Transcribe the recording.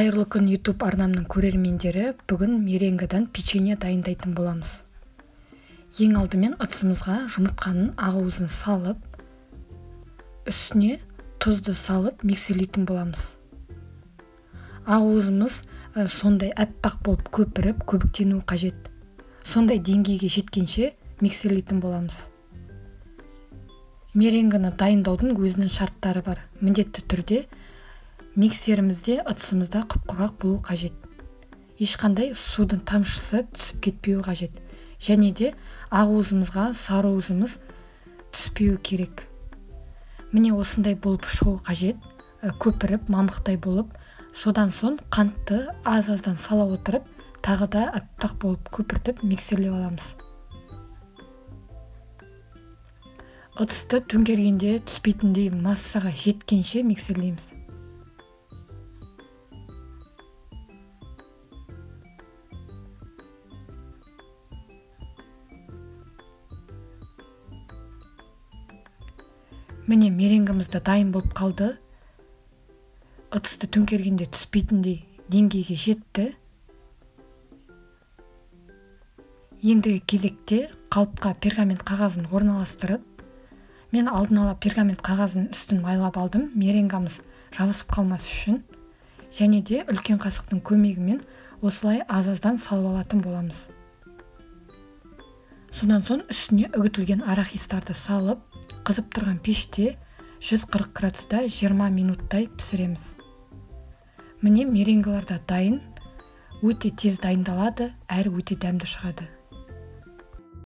Қайырлы күн YouTube арнамның көрермендері, бүгін меренгадан печенье дайындайтын боламыз. Ең алдымен ыдысымызға жұмыртқаның ақуызын салып, үстіне тұзды салып миксерлейтін боламыз. Ақуызымыз сондай аппақ болып көпіріп, көбіктенуі қажет. Сондай деңгейге жеткенше миксерлейтін боламыз. Меренганы дайындаудың өзінің шарттары бар. Міндетті түрде миксерімізде ыдысымызда құп-құрғақ болу қажет. Ешқандай судың тамшысы түсіп кетпеуі қажет. Және де ақуызымызға сарыуызымыз түспеуі керек. Міне осындай болып шығу қажет. Көпіріп, мамықтай болып, содан соң қантты аз-аздан сала отырып, тағы да аппақ болып көпіртіп миксерлеп аламыз. Ыдысты төңкергенде түспейтіндей массаға жеткенше миксерлейміз. Міне меренгамыз да дайын болып қалды. Ыдысты төңкергенде түспейтіндей деңгейге жетті. Ендігі кезекте қалыпқа пергамент қағазын орналастырып, мен алдын ала пергамент қағазын үстін майлап алдым, меренгамыз жабысып қалмас үшін, және де үлкен қасықтың көмегімен осылай аз-аздан салып алатын боламыз. Содан соң үстіне үгітілген арахистарды салып, қызып тұрған пеште 140 градуста 20 минуттай пісіреміз. Міне меренгалар да дайын, өте тез дайындалады, әрі өте дәмді шығады.